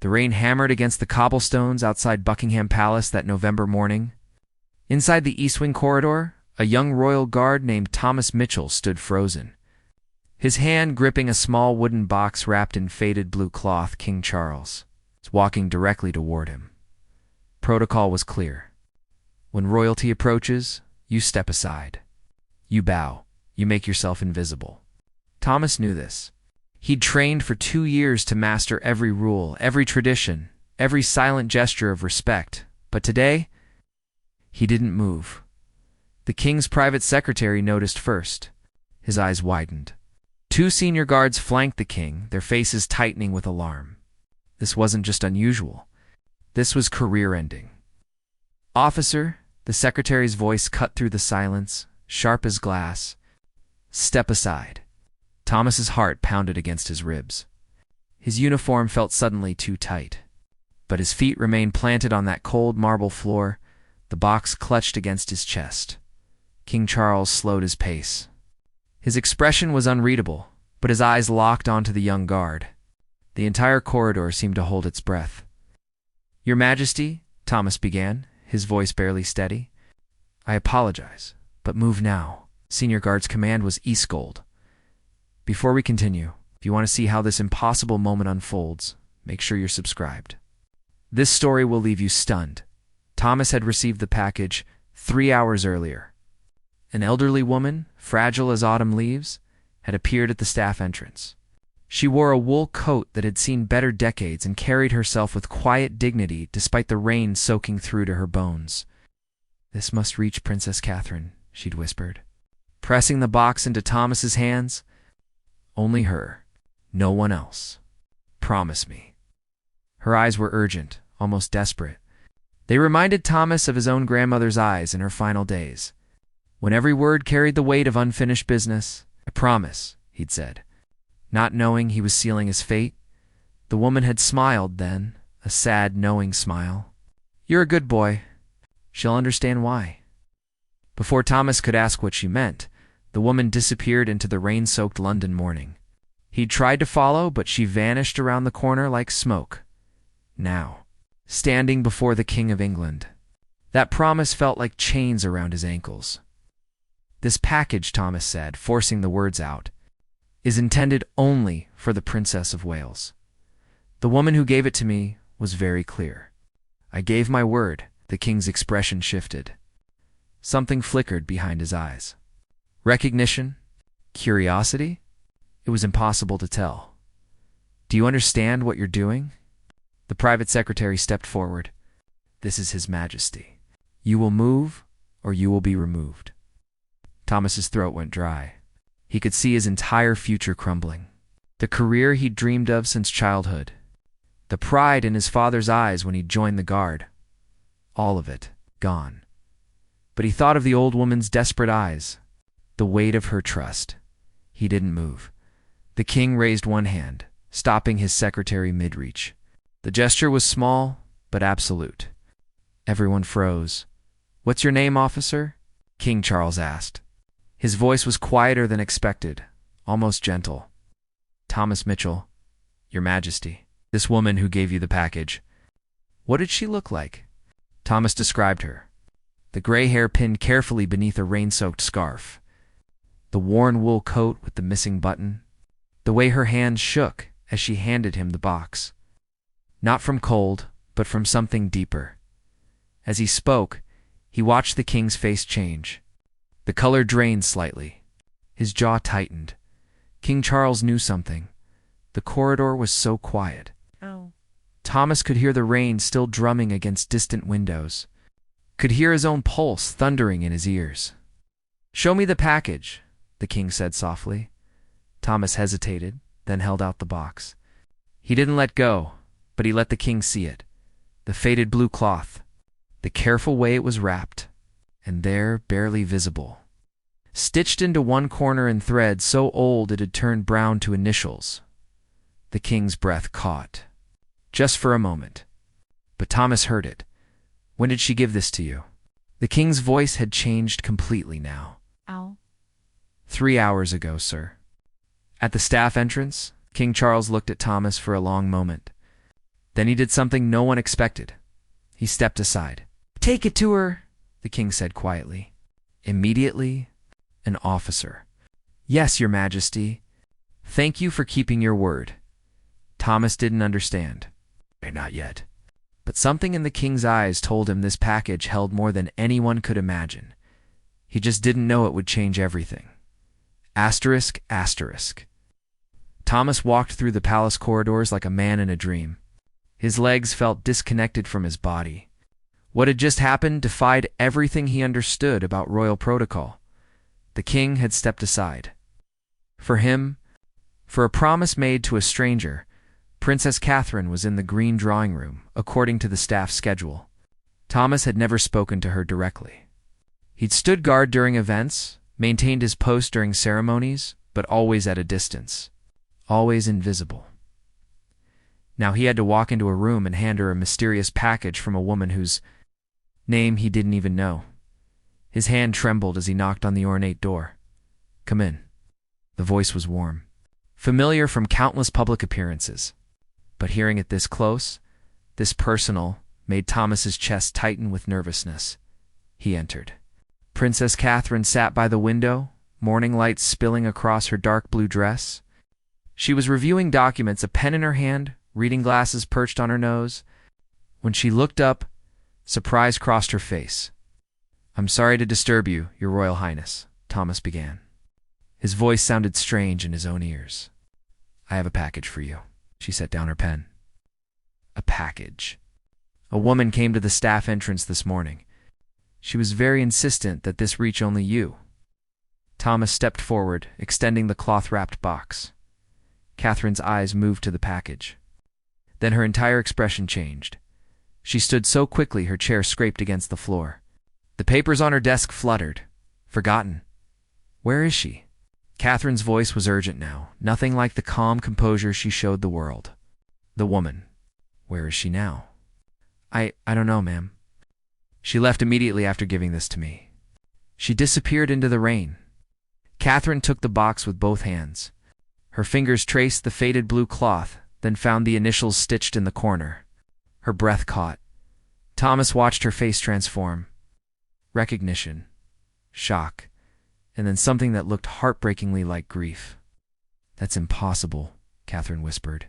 The rain hammered against the cobblestones outside Buckingham Palace that November morning. Inside the East Wing corridor, a young royal guard named Thomas Mitchell stood frozen, his hand gripping a small wooden box wrapped in faded blue cloth. King Charles was walking directly toward him. Protocol was clear. When royalty approaches, you step aside. You bow. You make yourself invisible. Thomas knew this. He'd trained for 2 years to master every rule, every tradition, every silent gesture of respect. But today, he didn't move. The king's private secretary noticed first. His eyes widened. 2 senior guards flanked the king, their faces tightening with alarm. This wasn't just unusual. This was career-ending. "Officer," the secretary's voice cut through the silence, sharp as glass. "Step aside." Thomas's heart pounded against his ribs. His uniform felt suddenly too tight. But his feet remained planted on that cold marble floor, the box clutched against his chest. King Charles slowed his pace. His expression was unreadable, but his eyes locked onto the young guard. The entire corridor seemed to hold its breath. "Your Majesty," Thomas began, his voice barely steady. "I apologize, but move now." Senior Guard's command was Eastgold. Before we continue, if you want to see how this impossible moment unfolds, make sure you're subscribed. This story will leave you stunned. Thomas had received the package 3 hours earlier. An elderly woman, fragile as autumn leaves, had appeared at the staff entrance. She wore a wool coat that had seen better decades and carried herself with quiet dignity despite the rain soaking through to her bones. "This must reach Princess Catherine," she'd whispered, pressing the box into Thomas's hands. "Only her. No one else. Promise me." Her eyes were urgent, almost desperate. They reminded Thomas of his own grandmother's eyes in her final days, when every word carried the weight of unfinished business. "I promise," he'd said, not knowing he was sealing his fate. The woman had smiled then, a sad, knowing smile. "You're a good boy. She'll understand why." Before Thomas could ask what she meant, the woman disappeared into the rain-soaked London morning. He tried to follow, but she vanished around the corner like smoke. Now, standing before the King of England, that promise felt like chains around his ankles. "This package," Thomas said, forcing the words out, "is intended only for the Princess of Wales. The woman who gave it to me was very clear. I gave my word." The king's expression shifted. Something flickered behind his eyes. Recognition? Curiosity? It was impossible to tell. "Do you understand what you're doing?" The private secretary stepped forward. "This is His Majesty. You will move, or you will be removed." Thomas's throat went dry. He could see his entire future crumbling. The career he'd dreamed of since childhood. The pride in his father's eyes when he joined the Guard. All of it gone. But he thought of the old woman's desperate eyes, the weight of her trust. He didn't move. The king raised one hand, stopping his secretary mid-reach. The gesture was small, but absolute. Everyone froze. "What's your name, officer?" King Charles asked. His voice was quieter than expected, almost gentle. "Thomas Mitchell, Your Majesty. This woman who gave you the package. What did she look like?" Thomas described her. The gray hair pinned carefully beneath a rain-soaked scarf. The worn wool coat with the missing button. The way her hands shook as she handed him the box. Not from cold, but from something deeper. As he spoke, he watched the king's face change. The color drained slightly. His jaw tightened. King Charles knew something. The corridor was so quiet. Oh. Thomas could hear the rain still drumming against distant windows. Could hear his own pulse thundering in his ears. "Show me the package," the king said softly. Thomas hesitated, then held out the box. He didn't let go, but he let the king see it. The faded blue cloth, the careful way it was wrapped, and there, barely visible, stitched into one corner in thread so old it had turned brown to initials. The king's breath caught. Just for a moment. But Thomas heard it. "When did she give this to you?" The king's voice had changed completely now. Ow. 3 hours ago, sir." At the staff entrance, King Charles looked at Thomas for a long moment. Then he did something no one expected. He stepped aside. "Take it to her," the king said quietly. Immediately, an officer. "Yes, your majesty. Thank you for keeping your word." Thomas didn't understand. Not yet. But something in the king's eyes told him this package held more than anyone could imagine. He just didn't know it would change everything. Asterisk, asterisk. Thomas walked through the palace corridors like a man in a dream. His legs felt disconnected from his body. What had just happened defied everything he understood about royal protocol. The king had stepped aside. For him, for a promise made to a stranger, Princess Catherine was in the green drawing room, according to the staff's schedule. Thomas had never spoken to her directly. He'd stood guard during events, maintained his post during ceremonies, but always at a distance, always invisible. Now he had to walk into a room and hand her a mysterious package from a woman whose name he didn't even know. His hand trembled as he knocked on the ornate door. "Come in." The voice was warm, familiar from countless public appearances. But hearing it this close, this personal, made Thomas's chest tighten with nervousness. He entered. Princess Catherine sat by the window, morning light spilling across her dark blue dress. She was reviewing documents, a pen in her hand, reading glasses perched on her nose. When she looked up, surprise crossed her face. "I'm sorry to disturb you, Your Royal Highness," Thomas began. His voice sounded strange in his own ears. "I have a package for you." She set down her pen. A package. A woman came to the staff entrance this morning. She was very insistent that this reach only you. Thomas stepped forward, extending the cloth-wrapped box. Catherine's eyes moved to the package. Then her entire expression changed. She stood so quickly her chair scraped against the floor. The papers on her desk fluttered. Forgotten. Where is she? Catherine's voice was urgent now, nothing like the calm composure she showed the world. The woman. Where is she now? I don't know, ma'am. She left immediately after giving this to me. She disappeared into the rain. Catherine took the box with both hands. Her fingers traced the faded blue cloth, then found the initials stitched in the corner. Her breath caught. Thomas watched her face transform. Recognition. Shock. And then something that looked heartbreakingly like grief. "That's impossible," Catherine whispered.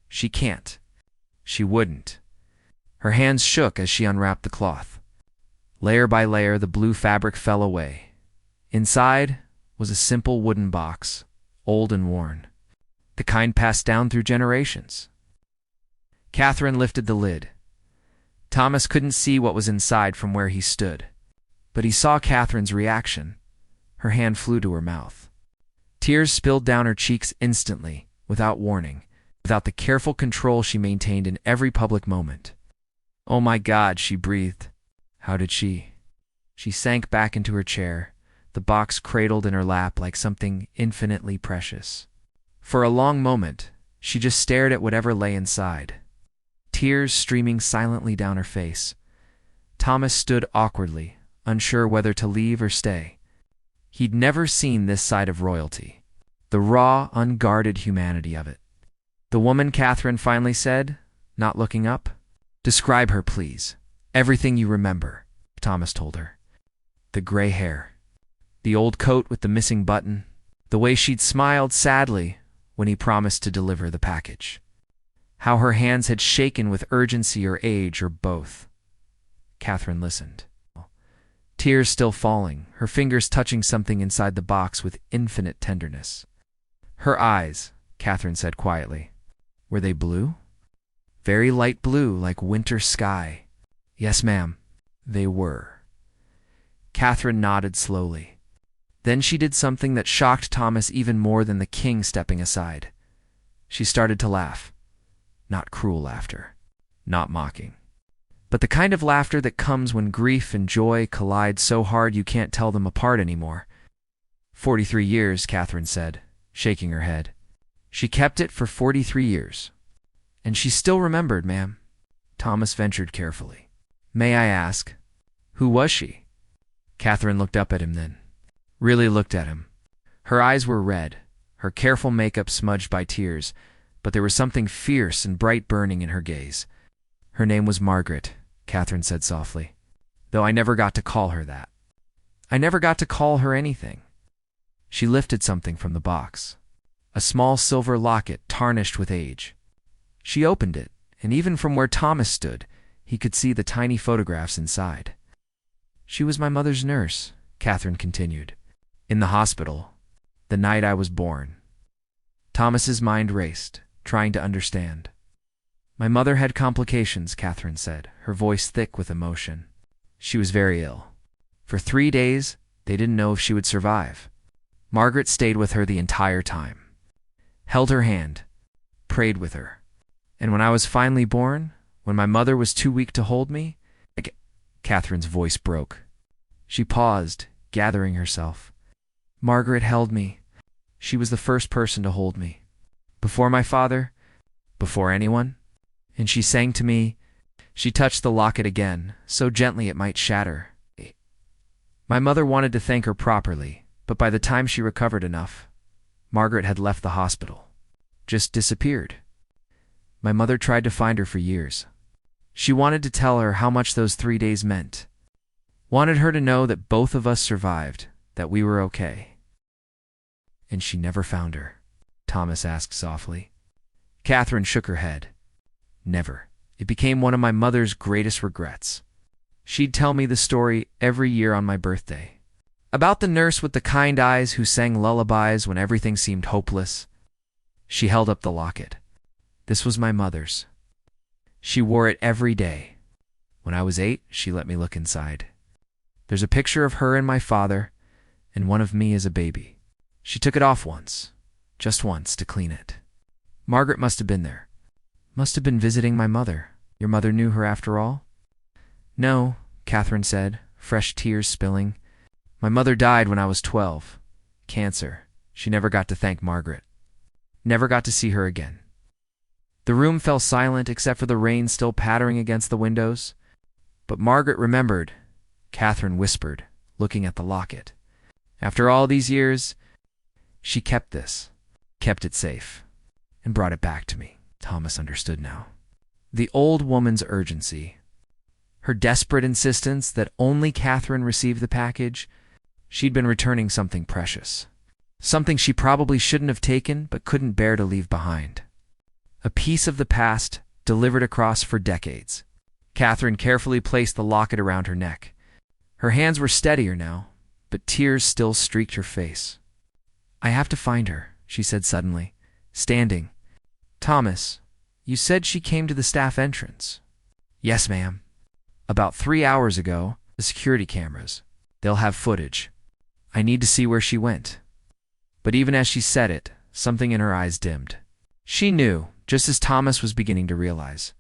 "She can't. She wouldn't." Her hands shook as she unwrapped the cloth. Layer by layer, the blue fabric fell away. Inside was a simple wooden box, old and worn, the kind passed down through generations. Catherine lifted the lid. Thomas couldn't see what was inside from where he stood, but he saw Catherine's reaction. Her hand flew to her mouth. Tears spilled down her cheeks instantly, without warning, without the careful control she maintained in every public moment. "Oh my God," she breathed. How did she? She sank back into her chair, the box cradled in her lap like something infinitely precious. For a long moment, she just stared at whatever lay inside, tears streaming silently down her face. Thomas stood awkwardly, unsure whether to leave or stay. He'd never seen this side of royalty, the raw, unguarded humanity of it. "The woman," Catherine finally said, not looking up. "Describe her, please. Everything you remember," Thomas told her. The gray hair, the old coat with the missing button, the way she'd smiled sadly when he promised to deliver the package. How her hands had shaken with urgency or age or both. Catherine listened. Tears still falling, her fingers touching something inside the box with infinite tenderness. Her eyes, Catherine said quietly. Were they blue? Very light blue, like winter sky. Yes, ma'am, they were. Catherine nodded slowly. Then she did something that shocked Thomas even more than the king stepping aside. She started to laugh. Not cruel laughter, not mocking, but the kind of laughter that comes when grief and joy collide so hard you can't tell them apart anymore. 43 years, Catherine said, shaking her head. She kept it for 43 years. And she still remembered, ma'am. Thomas ventured carefully. May I ask, who was she? Catherine looked up at him then. Really looked at him. Her eyes were red, her careful makeup smudged by tears, but there was something fierce and bright burning in her gaze. Her name was Margaret, Catherine said softly, though I never got to call her that. I never got to call her anything. She lifted something from the box, a small silver locket tarnished with age. She opened it, and even from where Thomas stood, he could see the tiny photographs inside. She was my mother's nurse, Catherine continued, in the hospital, the night I was born. Thomas's mind raced, trying to understand. My mother had complications, Catherine said, her voice thick with emotion. She was very ill. For 3 days, they didn't know if she would survive. Margaret stayed with her the entire time, held her hand, prayed with her. And when I was finally born, when my mother was too weak to hold me, Catherine's voice broke. She paused, gathering herself. Margaret held me. She was the first person to hold me. Before my father, before anyone. And she sang to me. She touched the locket again, so gently it might shatter. My mother wanted to thank her properly, but by the time she recovered enough, Margaret had left the hospital. Just disappeared. My mother tried to find her for years. She wanted to tell her how much those 3 days meant. Wanted her to know that both of us survived, that we were okay. And she never found her, Thomas asked softly. Catherine shook her head. Never. It became one of my mother's greatest regrets. She'd tell me the story every year on my birthday. About the nurse with the kind eyes who sang lullabies when everything seemed hopeless. She held up the locket. This was my mother's. She wore it every day. When I was 8, she let me look inside. There's a picture of her and my father, and one of me as a baby. She took it off once, just once, to clean it. Margaret must have been there. Must have been visiting my mother. Your mother knew her after all? No, Catherine said, fresh tears spilling. My mother died when I was 12. Cancer. She never got to thank Margaret. Never got to see her again. The room fell silent except for the rain still pattering against the windows. But Margaret remembered, Catherine whispered, looking at the locket. After all these years, she kept this, kept it safe, and brought it back to me. Thomas understood now. The old woman's urgency, her desperate insistence that only Catherine receive the package. She'd been returning something precious. Something she probably shouldn't have taken but couldn't bear to leave behind. A piece of the past delivered across for decades. Catherine carefully placed the locket around her neck. Her hands were steadier now, but tears still streaked her face. I have to find her, she said suddenly, standing. Thomas, you said she came to the staff entrance. Yes, ma'am. About 3 hours ago, the security cameras. They'll have footage. I need to see where she went. But even as she said it, something in her eyes dimmed. She knew, just as Thomas was beginning to realize,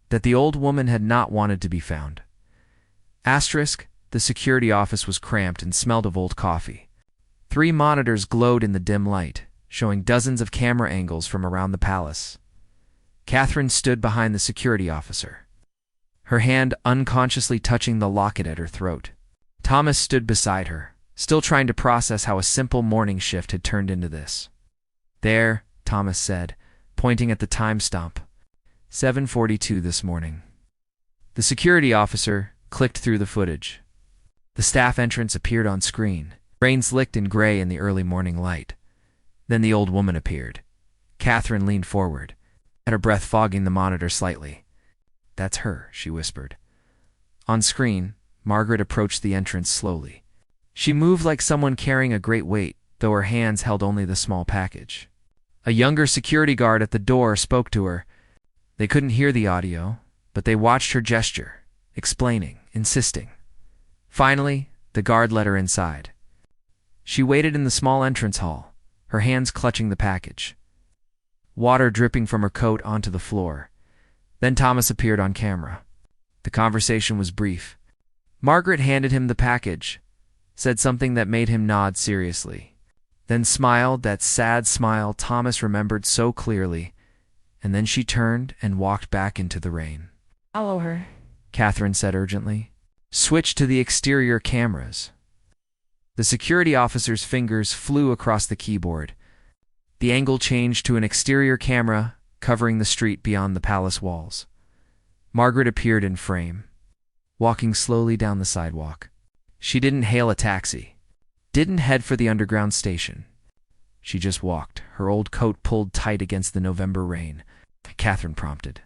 that the old woman had not wanted to be found. Asterisk, the security office was cramped and smelled of old coffee. 3 monitors glowed in the dim light, showing dozens of camera angles from around the palace. Catherine stood behind the security officer, her hand unconsciously touching the locket at her throat. Thomas stood beside her, still trying to process how a simple morning shift had turned into this. There, Thomas said, pointing at the time stump. 7:42 this morning. The security officer clicked through the footage. The staff entrance appeared on screen, rain slicked in gray in the early morning light. Then the old woman appeared. Catherine leaned forward, her breath fogging the monitor slightly. That's her, she whispered. On screen, Margaret approached the entrance slowly. She moved like someone carrying a great weight, though her hands held only the small package. A younger security guard at the door spoke to her. They couldn't hear the audio, but they watched her gesture, explaining, insisting. Finally, the guard let her inside. She waited in the small entrance hall, her hands clutching the package. Water dripping from her coat onto the floor. Then Thomas appeared on camera. The conversation was brief. Margaret handed him the package, said something that made him nod seriously, then smiled that sad smile Thomas remembered so clearly, and then she turned and walked back into the rain. Follow her, Catherine said urgently. Switch to the exterior cameras. The security officer's fingers flew across the keyboard. The angle changed to an exterior camera covering the street beyond the palace walls. Margaret appeared in frame, walking slowly down the sidewalk. She didn't hail a taxi, didn't head for the underground station. She just walked, her old coat pulled tight against the November rain. Catherine prompted.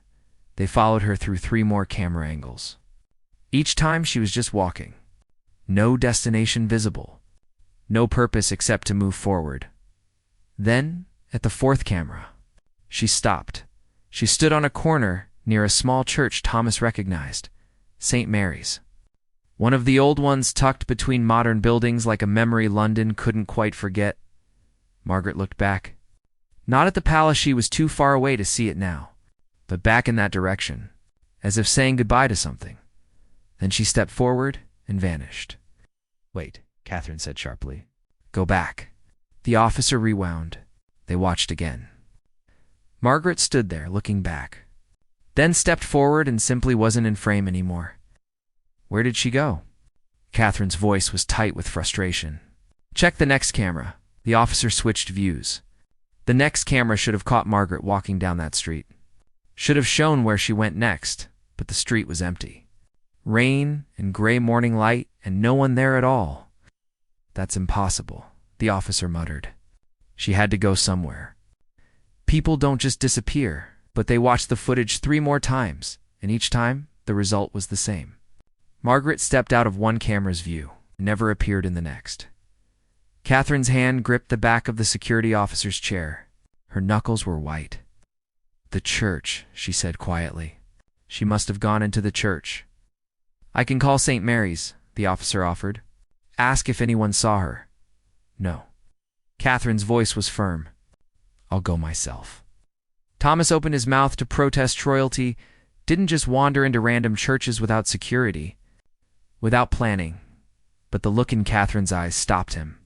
They followed her through 3 more camera angles. Each time she was just walking. No destination visible. No purpose except to move forward. Then, at the 4th camera, she stopped. She stood on a corner near a small church Thomas recognized, St. Mary's. One of the old ones tucked between modern buildings like a memory London couldn't quite forget. Margaret looked back. Not at the palace, she was too far away to see it now, but back in that direction, as if saying goodbye to something. Then she stepped forward and vanished. "Wait," Catherine said sharply. "Go back." The officer rewound. They watched again. Margaret stood there, looking back, then stepped forward and simply wasn't in frame anymore. Where did she go? Catherine's voice was tight with frustration. "Check the next camera." The officer switched views. The next camera should have caught Margaret walking down that street. Should have shown where she went next, but the street was empty. Rain and gray morning light and no one there at all. "That's impossible," the officer muttered. She had to go somewhere. People don't just disappear, but they watched the footage 3 more times, and each time the result was the same. Margaret stepped out of one camera's view, never appeared in the next. Catherine's hand gripped the back of the security officer's chair. Her knuckles were white. "The church," she said quietly. "She must have gone into the church." "I can call St. Mary's," the officer offered. "Ask if anyone saw her." "No." Catherine's voice was firm. "I'll go myself." Thomas opened his mouth to protest. Royalty didn't just wander into random churches without security, without planning, but the look in Catherine's eyes stopped him.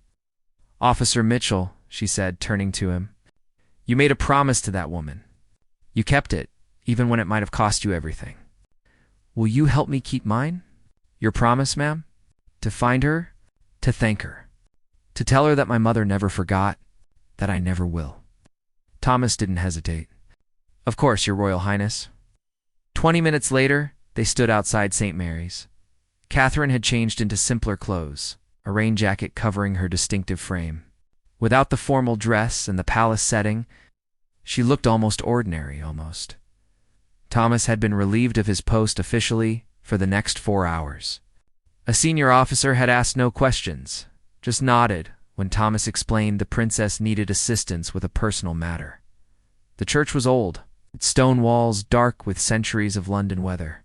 "Officer Mitchell," she said, turning to him, "you made a promise to that woman. You kept it, even when it might have cost you everything. Will you help me keep mine?" "Your promise, ma'am?" "To find her, to thank her, to tell her that my mother never forgot, that I never will." Thomas didn't hesitate. "Of course, Your Royal Highness." 20 minutes later, they stood outside St. Mary's. Catherine had changed into simpler clothes, a rain jacket covering her distinctive frame. Without the formal dress and the palace setting, she looked almost ordinary, almost. Thomas had been relieved of his post officially for the next 4 hours. A senior officer had asked no questions, just nodded when Thomas explained the princess needed assistance with a personal matter. The church was old, its stone walls dark with centuries of London weather.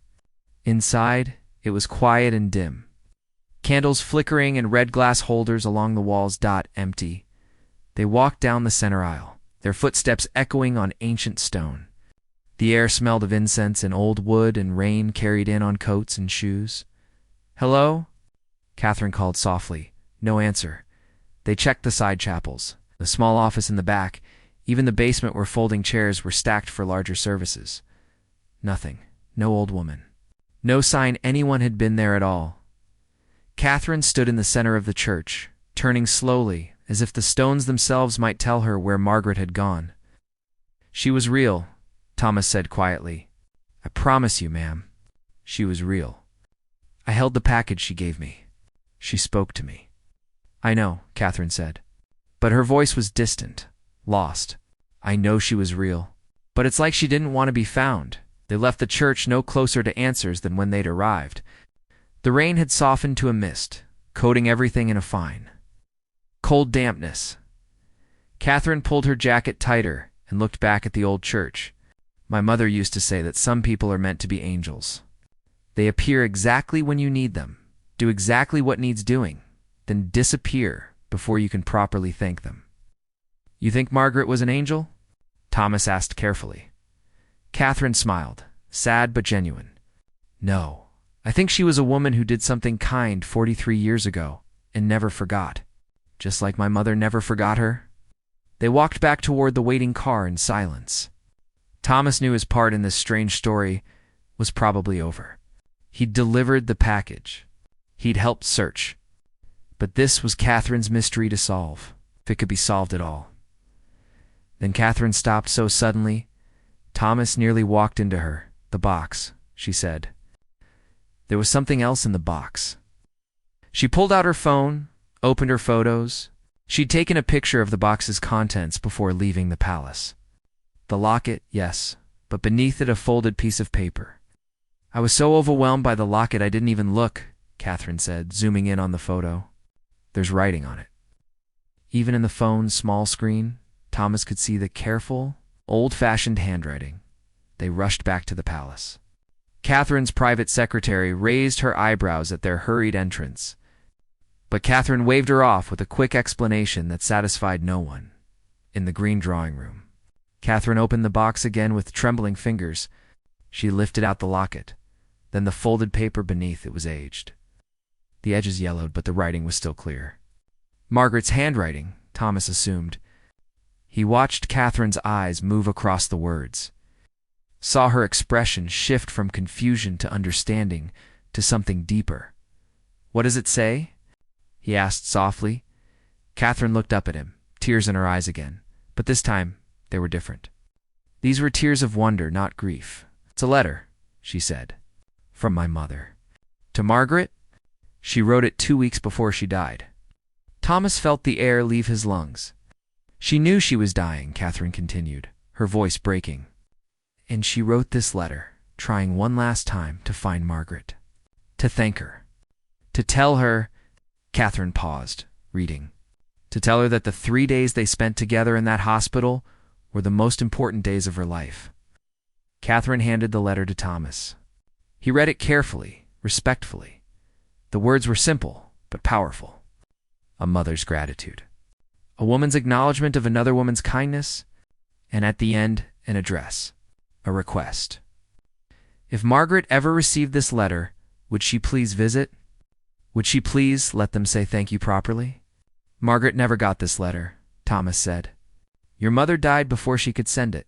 Inside, it was quiet and dim. Candles flickering and red glass holders along the walls. Empty. They walked down the center aisle, their footsteps echoing on ancient stone. The air smelled of incense and old wood and rain carried in on coats and shoes. "Hello?" Catherine called softly. No answer. They checked the side chapels, the small office in the back, even the basement where folding chairs were stacked for larger services. Nothing. No old woman. No sign anyone had been there at all. Catherine stood in the center of the church, turning slowly, as if the stones themselves might tell her where Margaret had gone. "She was real," Thomas said quietly. "I promise you, ma'am, she was real. I held the package she gave me. She spoke to me." "I know," Catherine said. But her voice was distant, lost. "I know she was real. But it's like she didn't want to be found. They left the church no closer to answers than when they'd arrived." The rain had softened to a mist, coating everything in a fine, cold dampness. Catherine pulled her jacket tighter and looked back at the old church. "My mother used to say that some people are meant to be angels. They appear exactly when you need them, do exactly what needs doing, then disappear before you can properly thank them." "You think Margaret was an angel?" Thomas asked carefully. Catherine smiled, sad but genuine. "No. I think she was a woman who did something kind 43 years ago and never forgot. Just like my mother never forgot her." They walked back toward the waiting car in silence. Thomas knew his part in this strange story was probably over. He'd delivered the package. He'd helped search. But this was Catherine's mystery to solve, if it could be solved at all. Then Catherine stopped so suddenly, Thomas nearly walked into her. "The box," she said. There was something else in the box. She pulled out her phone, opened her photos. She'd taken a picture of the box's contents before leaving the palace. The locket, yes, but beneath it a folded piece of paper. "I was so overwhelmed by the locket I didn't even look," Catherine said, zooming in on the photo. "There's writing on it." Even in the phone's small screen, Thomas could see the careful, old-fashioned handwriting. They rushed back to the palace. Catherine's private secretary raised her eyebrows at their hurried entrance, but Catherine waved her off with a quick explanation that satisfied no one. In the green drawing room, Catherine opened the box again with trembling fingers. She lifted out the locket. Then the folded paper beneath it was aged. The edges yellowed, but the writing was still clear. Margaret's handwriting, Thomas assumed. He watched Catherine's eyes move across the words, saw her expression shift from confusion to understanding to something deeper. "What does it say?" he asked softly. Catherine looked up at him, tears in her eyes again, but this time they were different. These were tears of wonder, not grief. "It's a letter," she said, "from my mother. To Margaret? She wrote it 2 weeks before she died." Thomas felt the air leave his lungs. "She knew she was dying," Catherine continued, her voice breaking. "And she wrote this letter, trying one last time to find Margaret, to thank her, to tell her—" Catherine paused, reading. "To tell her that the 3 days they spent together in that hospital were the most important days of her life." Catherine handed the letter to Thomas. He read it carefully, respectfully. The words were simple, but powerful. A mother's gratitude. A woman's acknowledgement of another woman's kindness, and at the end, an address. A request. If Margaret ever received this letter, would she please visit? Would she please let them say thank you properly? "Margaret never got this letter," Thomas said. "Your mother died before she could send it."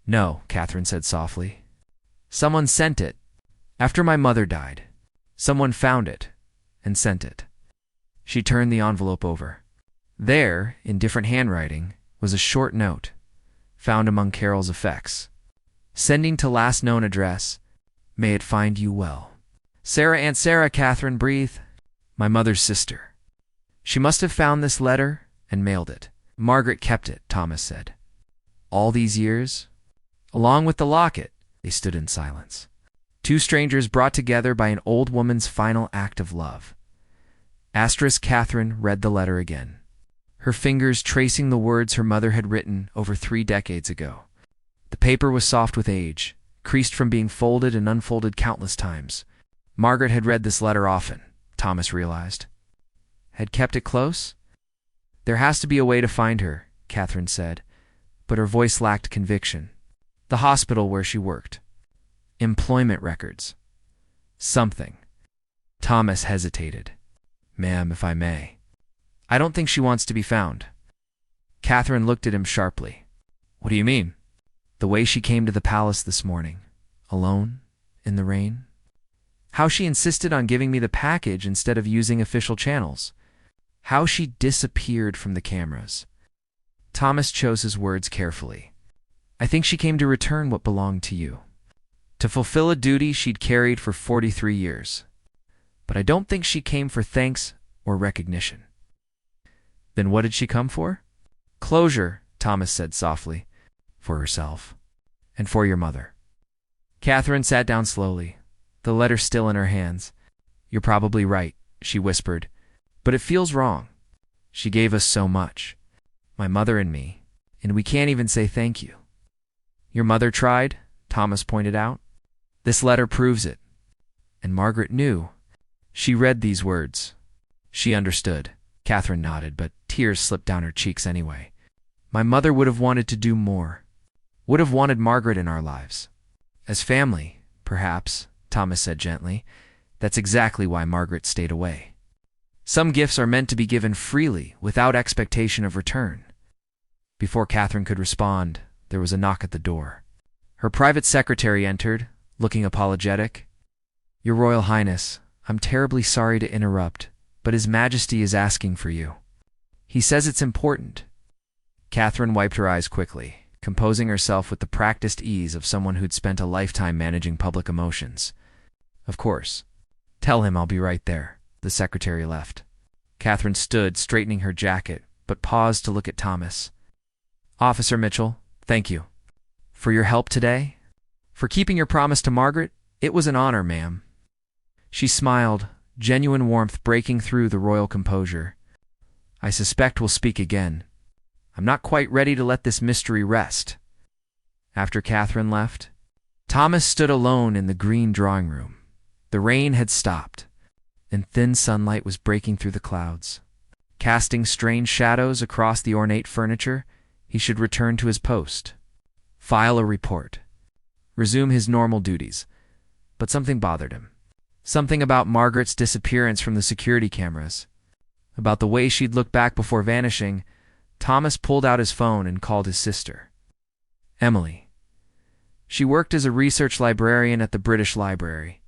"No," Catherine said softly. "Someone sent it. After my mother died, someone found it and sent it." She turned the envelope over. There, in different handwriting, was a short note, found among Carol's effects. "Sending to last known address. May it find you well. Sarah, Aunt Sarah," Catherine breathed. "My mother's sister." She must have found this letter and mailed it. "Margaret kept it," Thomas said. "All these years?" Along with the locket, they stood in silence. Two strangers brought together by an old woman's final act of love. Catherine read the letter again, her fingers tracing the words her mother had written over 3 decades ago. The paper was soft with age, creased from being folded and unfolded countless times. Margaret had read this letter often, Thomas realized. Had kept it close? "There has to be a way to find her," Catherine said, but her voice lacked conviction. "The hospital where she worked. Employment records. Something." Thomas hesitated. "Ma'am, if I may. I don't think she wants to be found." Catherine looked at him sharply. "What do you mean?" "The way she came to the palace this morning, alone, in the rain. How she insisted on giving me the package instead of using official channels. How she disappeared from the cameras." Thomas chose his words carefully. "I think she came to return what belonged to you, to fulfill a duty she'd carried for 43 years. But I don't think she came for thanks or recognition." "Then what did she come for?" "Closure," Thomas said softly. "For herself. And for your mother." Catherine sat down slowly, the letter still in her hands. "You're probably right," she whispered. "But it feels wrong. She gave us so much. My mother and me. And we can't even say thank you." "Your mother tried," Thomas pointed out. "This letter proves it." And Margaret knew. She read these words. She understood. Catherine nodded, but tears slipped down her cheeks anyway. "My mother would have wanted to do more. Would have wanted Margaret in our lives. As family, perhaps," Thomas said gently. "That's exactly why Margaret stayed away. Some gifts are meant to be given freely, without expectation of return." Before Catherine could respond, there was a knock at the door. Her private secretary entered, looking apologetic. "Your Royal Highness, I'm terribly sorry to interrupt, but His Majesty is asking for you. He says it's important." Catherine wiped her eyes quickly, composing herself with the practiced ease of someone who'd spent a lifetime managing public emotions. Of course. Tell him I'll be right there. The secretary left. Catherine stood, straightening her jacket, but paused to look at Thomas. Officer Mitchell, thank you. For your help today? For keeping your promise to Margaret? It was an honor, ma'am. She smiled, genuine warmth breaking through the royal composure. I suspect we'll speak again. I'm not quite ready to let this mystery rest. After Catherine left, Thomas stood alone in the green drawing room. The rain had stopped, and thin sunlight was breaking through the clouds. Casting strange shadows across the ornate furniture, he should return to his post, file a report, resume his normal duties. But something bothered him. Something about Margaret's disappearance from the security cameras. About the way she'd looked back before vanishing. Thomas pulled out his phone and called his sister, Emily. She worked as a research librarian at the British Library.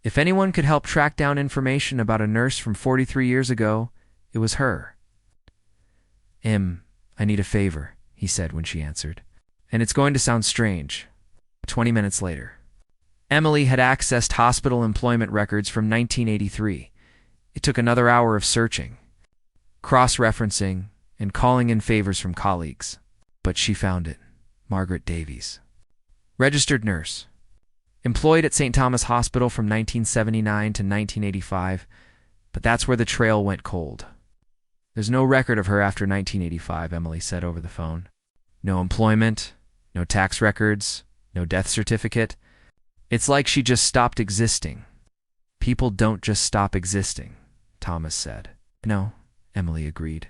If anyone could help track down information about a nurse from 43 years ago, it was her. I need a favor, he said when she answered. And it's going to sound strange. 20 minutes later. Emily had accessed hospital employment records from 1983. It took another hour of searching, cross-referencing, and calling in favors from colleagues. But she found it. Margaret Davies. Registered nurse. Employed at St. Thomas Hospital from 1979 to 1985, but that's where the trail went cold. There's no record of her after 1985, Emily said over the phone. No employment, no tax records, no death certificate. It's like she just stopped existing. People don't just stop existing, Thomas said. No, Emily agreed.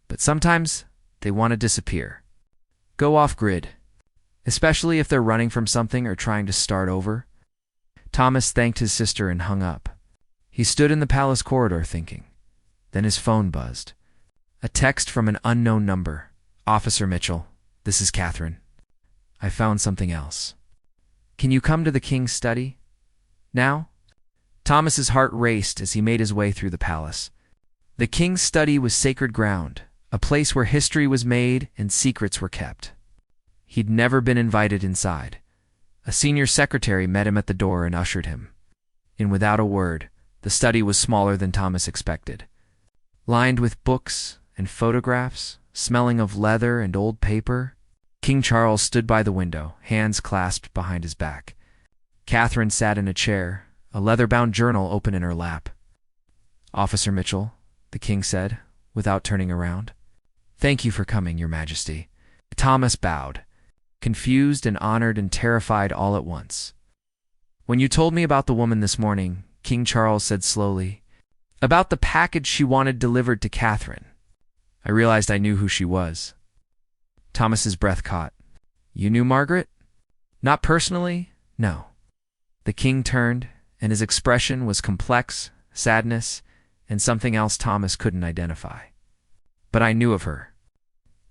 But sometimes they want to disappear. Go off-grid. Especially if they're running from something or trying to start over. Thomas thanked his sister and hung up. He stood in the palace corridor thinking. Then his phone buzzed. A text from an unknown number. Officer Mitchell, this is Catherine. I found something else. Can you come to the king's study? Now? Thomas's heart raced as he made his way through the palace. The king's study was sacred ground, a place where history was made and secrets were kept. He'd never been invited inside. A senior secretary met him at the door and ushered him. And without a word, the study was smaller than Thomas expected. Lined with books and photographs, smelling of leather and old paper, King Charles stood by the window, hands clasped behind his back. Catherine sat in a chair, a leather-bound journal open in her lap. Officer Mitchell, the king said, without turning around. Thank you for coming, Your Majesty. Thomas bowed, confused and honored and terrified all at once. When you told me about the woman this morning, King Charles said slowly, about the package she wanted delivered to Catherine, I realized I knew who she was. Thomas's breath caught. You knew Margaret? Not personally, no. The king turned, and his expression was complex, sadness, and something else Thomas couldn't identify. But I knew of her.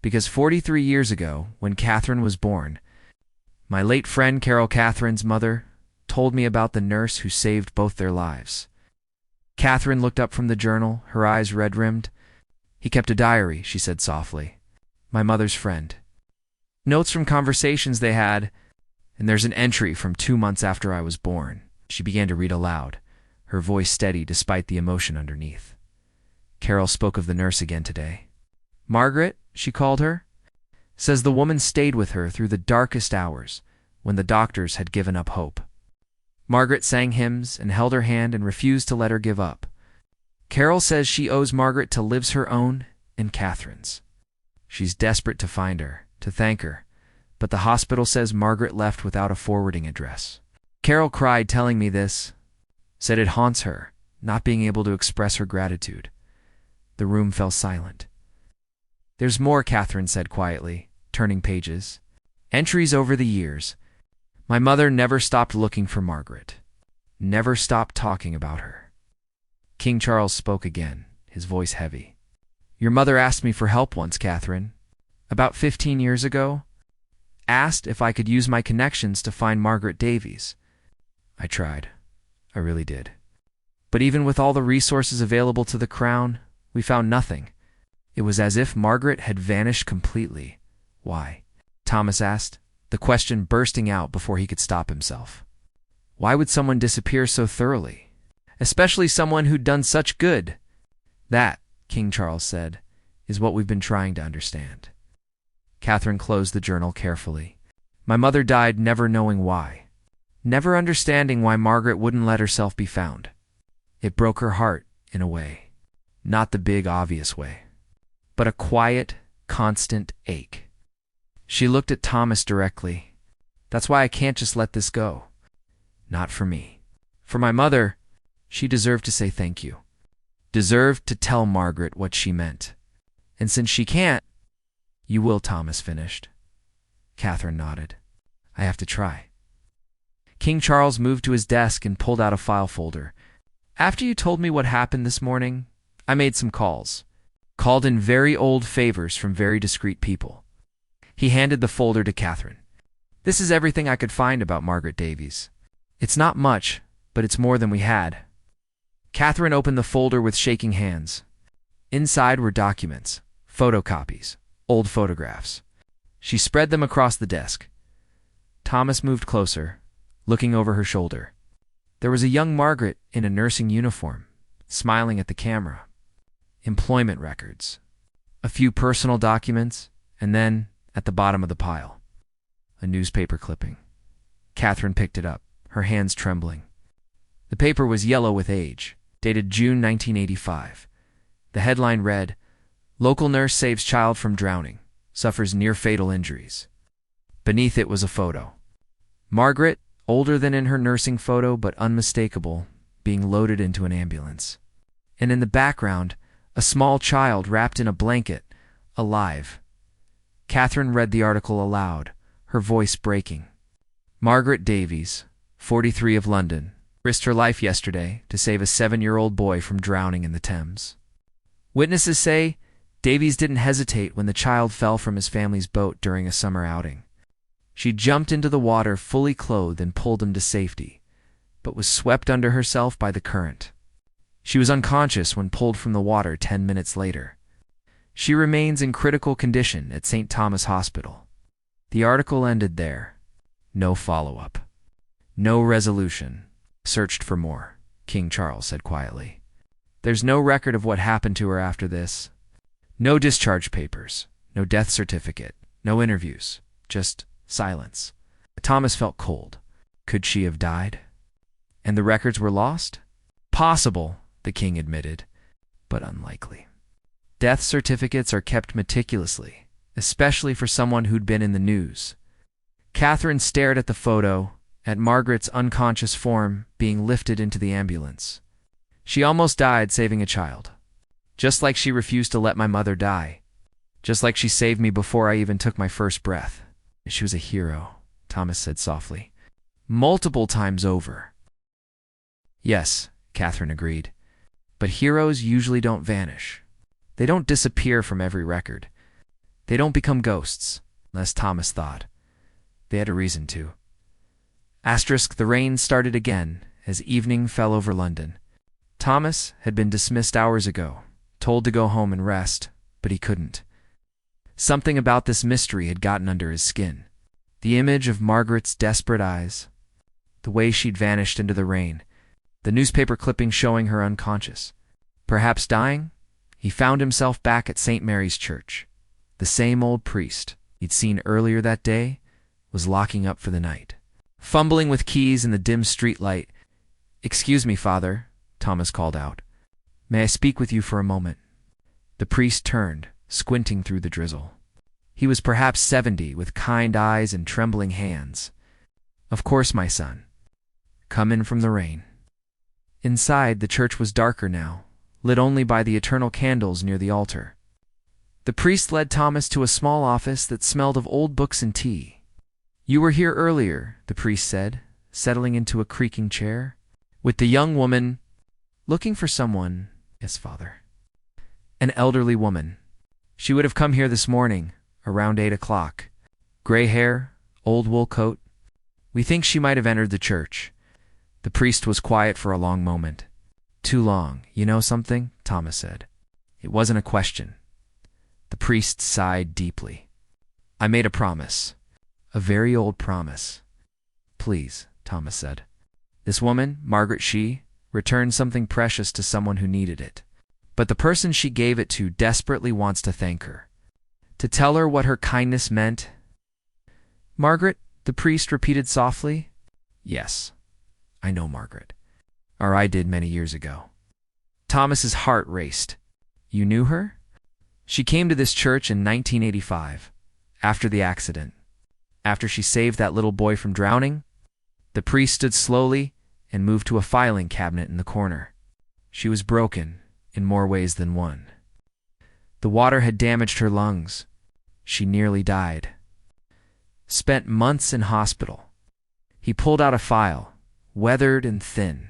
Because 43 years ago, when Catherine was born, my late friend Carol Catherine's mother told me about the nurse who saved both their lives. Catherine looked up from the journal, her eyes red-rimmed. He kept a diary, she said softly. My mother's friend. Notes from conversations they had, and there's an entry from 2 months after I was born. She began to read aloud, her voice steady despite the emotion underneath. Carol spoke of the nurse again today. Margaret, she called her, says the woman stayed with her through the darkest hours when the doctors had given up hope. Margaret sang hymns and held her hand and refused to let her give up. Carol says she owes Margaret to lives her own and Catherine's. She's desperate to find her, to thank her, but the hospital says Margaret left without a forwarding address. Carol cried telling me this, said it haunts her, not being able to express her gratitude. The room fell silent. There's more, Catherine said quietly, turning pages. Entries over the years. My mother never stopped looking for Margaret, never stopped talking about her. King Charles spoke again, his voice heavy. Your mother asked me for help once, Catherine. About 15 years ago. Asked if I could use my connections to find Margaret Davies. I tried. I really did. But even with all the resources available to the crown, we found nothing. It was as if Margaret had vanished completely. "Why?" Thomas asked, the question bursting out before he could stop himself. Why would someone disappear so thoroughly? Especially someone who'd done such good. "That," King Charles said, "is what we've been trying to understand." Catherine closed the journal carefully. "My mother died never knowing why. Never understanding why Margaret wouldn't let herself be found. It broke her heart, in a way. Not the big, obvious way, but a quiet, constant ache." She looked at Thomas directly. "That's why I can't just let this go. Not for me. For my mother, she deserved to say thank you. Deserved to tell Margaret what she meant. And since she can't—" "You will," Thomas finished. Catherine nodded. "I have to try." King Charles moved to his desk and pulled out a file folder. "After you told me what happened this morning, I made some calls. Called in very old favors from very discreet people." He handed the folder to Catherine. "This is everything I could find about Margaret Davies. It's not much, but it's more than we had." Catherine opened the folder with shaking hands. Inside were documents, photocopies, old photographs. She spread them across the desk. Thomas moved closer, looking over her shoulder. There was a young Margaret in a nursing uniform, smiling at the camera. Employment records. A few personal documents, and then, at the bottom of the pile, a newspaper clipping. Catherine picked it up, her hands trembling. The paper was yellow with age, dated June 1985. The headline read, "Local nurse saves child from drowning, suffers near-fatal injuries." Beneath it was a photo. Margaret, older than in her nursing photo but unmistakable, being loaded into an ambulance. And in the background, a small child wrapped in a blanket, alive. Catherine read the article aloud, her voice breaking. "Margaret Davies, 43 of London, risked her life yesterday to save a 7-year-old boy from drowning in the Thames. Witnesses say Davies didn't hesitate when the child fell from his family's boat during a summer outing. She jumped into the water fully clothed and pulled him to safety, but was swept under herself by the current. She was unconscious when pulled from the water 10 minutes later. She remains in critical condition at St. Thomas Hospital." The article ended there. No follow-up. No resolution. "Searched for more," King Charles said quietly. "There's no record of what happened to her after this. No discharge papers, no death certificate, no interviews, just silence." Thomas felt cold. Could she have died? And the records were lost? Possible, the king admitted, but unlikely. Death certificates are kept meticulously, especially for someone who'd been in the news. Catherine stared at the photo, at Margaret's unconscious form being lifted into the ambulance. "She almost died saving a child. Just like she refused to let my mother die. Just like she saved me before I even took my first breath. She was a hero," Thomas said softly. "Multiple times over." "Yes," Catherine agreed. "But heroes usually don't vanish. They don't disappear from every record. They don't become ghosts, as Thomas thought. They had a reason to." The rain started again as evening fell over London. Thomas had been dismissed hours ago, told to go home and rest, but he couldn't. Something about this mystery had gotten under his skin. The image of Margaret's desperate eyes, the way she'd vanished into the rain, the newspaper clipping showing her unconscious, perhaps dying. He found himself back at St. Mary's Church. The same old priest he'd seen earlier that day was locking up for the night. Fumbling with keys in the dim streetlight. "Excuse me, Father," Thomas called out. "May I speak with you for a moment?" The priest turned, squinting through the drizzle. He was perhaps 70, with kind eyes and trembling hands. "Of course, my son. Come in from the rain." Inside, the church was darker now, lit only by the eternal candles near the altar. The priest led Thomas to a small office that smelled of old books and tea. "You were here earlier," the priest said, settling into a creaking chair. "With the young woman, looking for someone." "Yes, Father." "An elderly woman. She would have come here this morning, around 8 o'clock. Gray hair, old wool coat. We think she might have entered the church." The priest was quiet for a long moment. "Too long. You know something?" Thomas said. It wasn't a question. The priest sighed deeply. "I made a promise. A very old promise." "Please," Thomas said. "This woman, Margaret, she returned something precious to someone who needed it. But the person she gave it to desperately wants to thank her. To tell her what her kindness meant." "Margaret?" the priest repeated softly. "Yes, I know Margaret. Or I did many years ago." Thomas's heart raced. "You knew her?" "She came to this church in 1985, after the accident. After she saved that little boy from drowning." The priest stood slowly and moved to a filing cabinet in the corner. "She was broken in more ways than one. The water had damaged her lungs. She nearly died. Spent months in hospital." He pulled out a file, weathered and thin.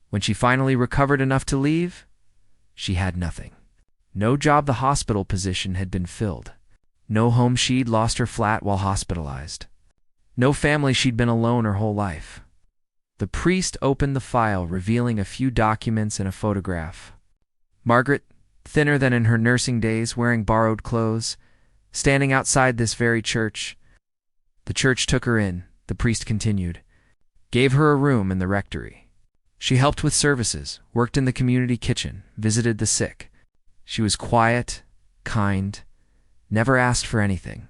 "When she finally recovered enough to leave, she had nothing. No job, the hospital position had been filled. No home, she'd lost her flat while hospitalized. No family, she'd been alone her whole life." The priest opened the file, revealing a few documents and a photograph. Margaret, thinner than in her nursing days, wearing borrowed clothes, standing outside this very church. "The church took her in," the priest continued, "gave her a room in the rectory. She helped with services, worked in the community kitchen, visited the sick. She was quiet, kind, never asked for anything."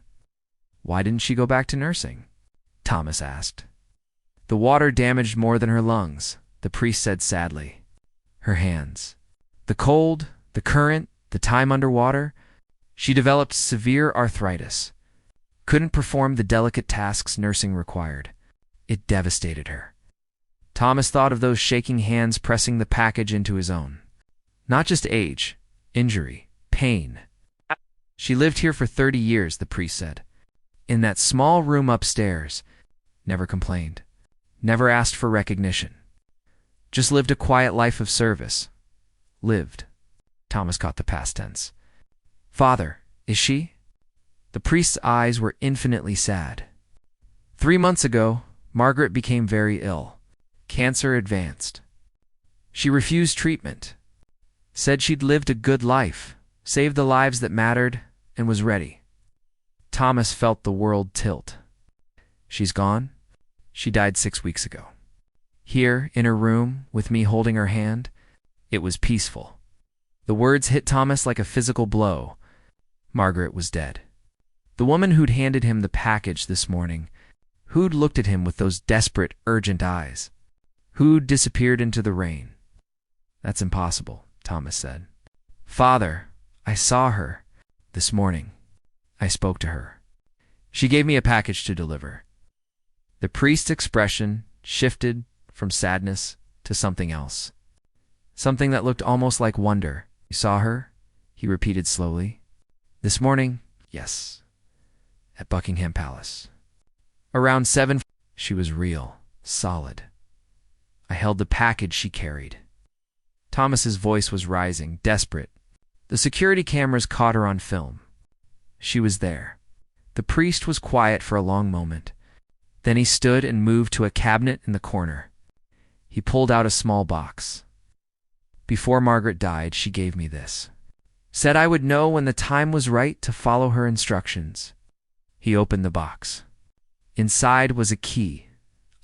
"Why didn't she go back to nursing?" Thomas asked. "The water damaged more than her lungs," the priest said sadly. "Her hands. The cold, the current, the time underwater. She developed severe arthritis. Couldn't perform the delicate tasks nursing required. It devastated her." Thomas thought of those shaking hands pressing the package into his own. Not just age, injury, pain. "She lived here for 30 years, the priest said. In that small room upstairs. Never complained. Never asked for recognition. Just lived a quiet life of service. Lived." Thomas caught the past tense. "Father, is she?" The priest's eyes were infinitely sad. 3 months ago, Margaret became very ill. Cancer advanced. She refused treatment. Said she'd lived a good life, saved the lives that mattered, and was ready." Thomas felt the world tilt. "She's gone? She died 6 weeks ago. Here, in her room, with me holding her hand. It was peaceful." The words hit Thomas like a physical blow. Margaret was dead. The woman who'd handed him the package this morning, who'd looked at him with those desperate, urgent eyes, who'd disappeared into the rain. "That's impossible," Thomas said. "Father, I saw her this morning. I spoke to her. She gave me a package to deliver." The priest's expression shifted from sadness to something else. Something that looked almost like wonder. "You saw her?" he repeated slowly. "This morning, yes. At Buckingham Palace. Around 7. She was real, solid. I held the package she carried." Thomas's voice was rising, desperate. The security cameras caught her on film. She was there. The priest was quiet for a long moment. Then he stood and moved to a cabinet in the corner. He pulled out a small box. "Before Margaret died, she gave me this. Said I would know when the time was right to follow her instructions." He opened the box. Inside was a key,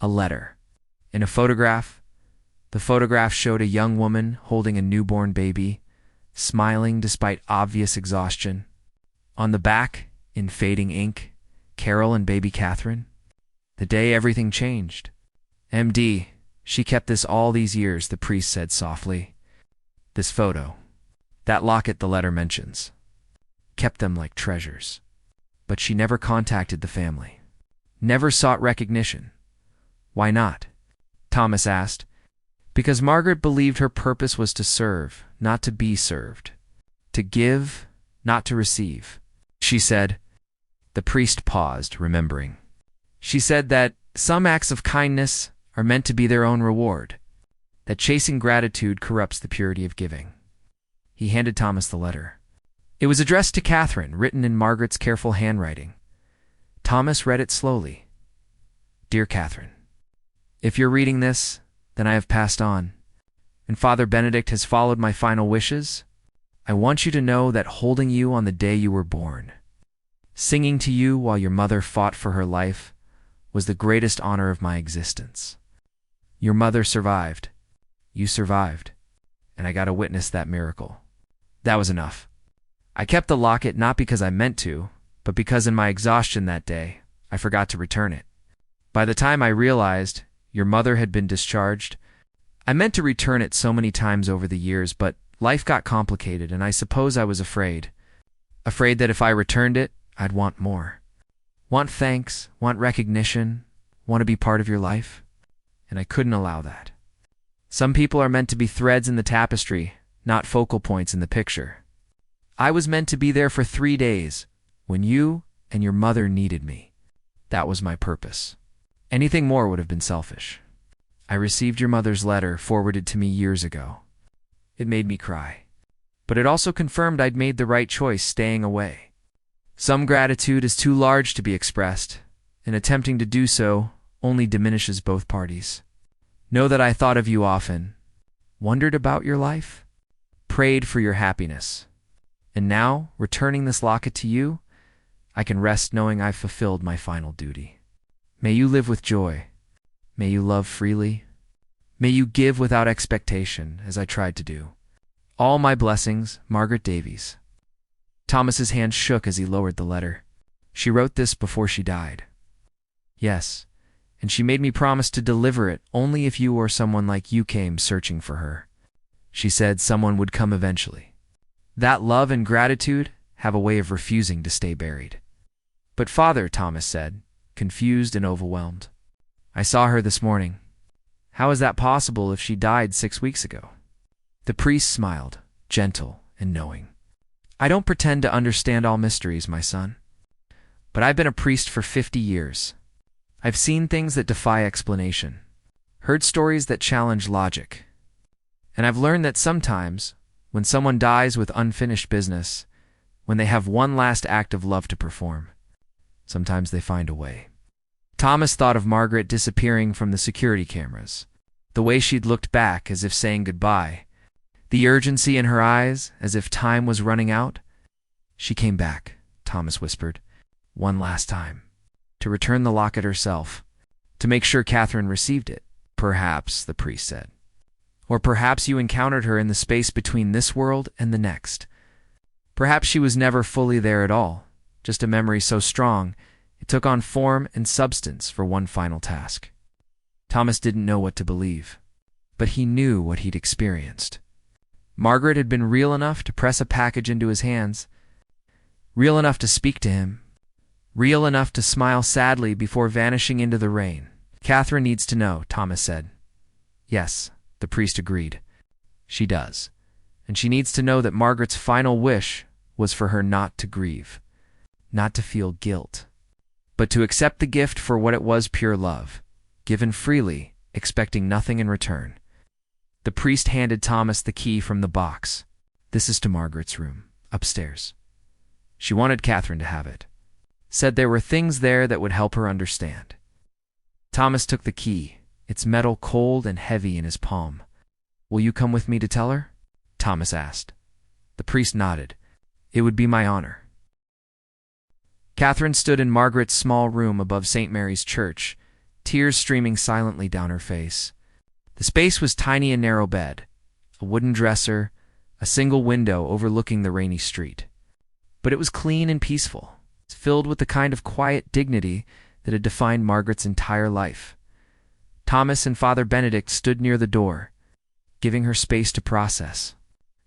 a letter, and a photograph. The photograph showed a young woman holding a newborn baby, smiling despite obvious exhaustion. On the back, in fading ink, Carol and baby Catherine. The day everything changed. "MD, she kept this all these years," the priest said softly. "This photo, that locket the letter mentions. Kept them like treasures. But she never contacted the family. Never sought recognition." "Why not?" Thomas asked. "Because Margaret believed her purpose was to serve, not to be served. To give, not to receive. She said." The priest paused, remembering. "She said that some acts of kindness are meant to be their own reward, that chasing gratitude corrupts the purity of giving." He handed Thomas the letter. It was addressed to Catherine, written in Margaret's careful handwriting. Thomas read it slowly. "Dear Catherine, if you're reading this, then I have passed on, and Father Benedict has followed my final wishes. I want you to know that holding you on the day you were born, singing to you while your mother fought for her life, was the greatest honor of my existence. Your mother survived. You survived. And I got to witness that miracle. That was enough. I kept the locket not because I meant to, but because in my exhaustion that day, I forgot to return it. By the time I realized your mother had been discharged, I meant to return it so many times over the years, but life got complicated, and I suppose I was afraid. Afraid that if I returned it, I'd want more. Want thanks, want recognition, want to be part of your life. And I couldn't allow that. Some people are meant to be threads in the tapestry, not focal points in the picture. I was meant to be there for 3 days, when you and your mother needed me. That was my purpose. Anything more would have been selfish. I received your mother's letter forwarded to me years ago. It made me cry. But it also confirmed I'd made the right choice staying away. Some gratitude is too large to be expressed, and attempting to do so only diminishes both parties. Know that I thought of you often, wondered about your life, prayed for your happiness. And now, returning this locket to you, I can rest knowing I've fulfilled my final duty. May you live with joy. May you love freely. May you give without expectation, as I tried to do. All my blessings, Margaret Davies. Thomas's hand shook as he lowered the letter. She wrote this before she died. Yes, and she made me promise to deliver it only if you or someone like you came searching for her. She said someone would come eventually. That love and gratitude have a way of refusing to stay buried. But Father, Thomas said, confused and overwhelmed. I saw her this morning. How is that possible if she died 6 weeks ago? The priest smiled, gentle and knowing. I don't pretend to understand all mysteries, my son. But I've been a priest for 50 years. I've seen things that defy explanation, heard stories that challenge logic. And I've learned that sometimes, when someone dies with unfinished business, when they have one last act of love to perform, sometimes they find a way. Thomas thought of Margaret disappearing from the security cameras, the way she'd looked back as if saying goodbye, the urgency in her eyes as if time was running out. She came back, Thomas whispered, one last time, to return the locket herself, to make sure Catherine received it. Perhaps, the priest said. Or perhaps you encountered her in the space between this world and the next. Perhaps she was never fully there at all, just a memory so strong it took on form and substance for one final task. Thomas didn't know what to believe, but he knew what he'd experienced. Margaret had been real enough to press a package into his hands, real enough to speak to him, real enough to smile sadly before vanishing into the rain. Catherine needs to know, Thomas said. Yes, the priest agreed. She does. And she needs to know that Margaret's final wish was for her not to grieve, not to feel guilt, but to accept the gift for what it was, pure love, given freely, expecting nothing in return. The priest handed Thomas the key from the box. This is to Margaret's room, upstairs. She wanted Catherine to have it. Said there were things there that would help her understand. Thomas took the key, its metal cold and heavy in his palm. Will you come with me to tell her? Thomas asked. The priest nodded. It would be my honor. Catherine stood in Margaret's small room above St. Mary's Church, tears streaming silently down her face. The space was tiny and narrow bed, a wooden dresser, a single window overlooking the rainy street. But it was clean and peaceful, filled with the kind of quiet dignity that had defined Margaret's entire life. Thomas and Father Benedict stood near the door, giving her space to process.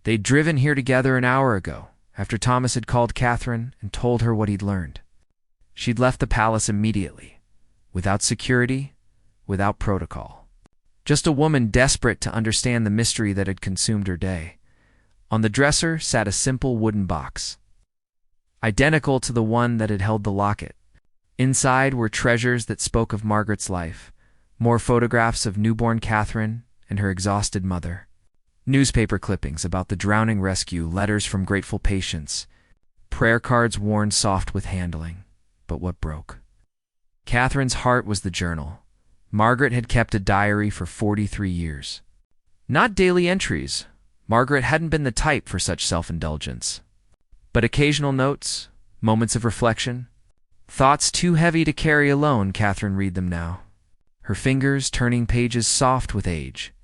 They'd driven here together an hour ago, after Thomas had called Catherine and told her what he'd learned. She'd left the palace immediately, without security, without protocol. Just a woman desperate to understand the mystery that had consumed her day. On the dresser sat a simple wooden box, identical to the one that had held the locket. Inside were treasures that spoke of Margaret's life, more photographs of newborn Catherine and her exhausted mother, newspaper clippings about the drowning rescue, letters from grateful patients, prayer cards worn soft with handling. But what broke? Catherine's heart was the journal. Margaret had kept a diary for 43 years. Not daily entries, Margaret hadn't been the type for such self-indulgence. But occasional notes, moments of reflection, thoughts too heavy to carry alone, Catherine read them now, her fingers turning pages soft with age.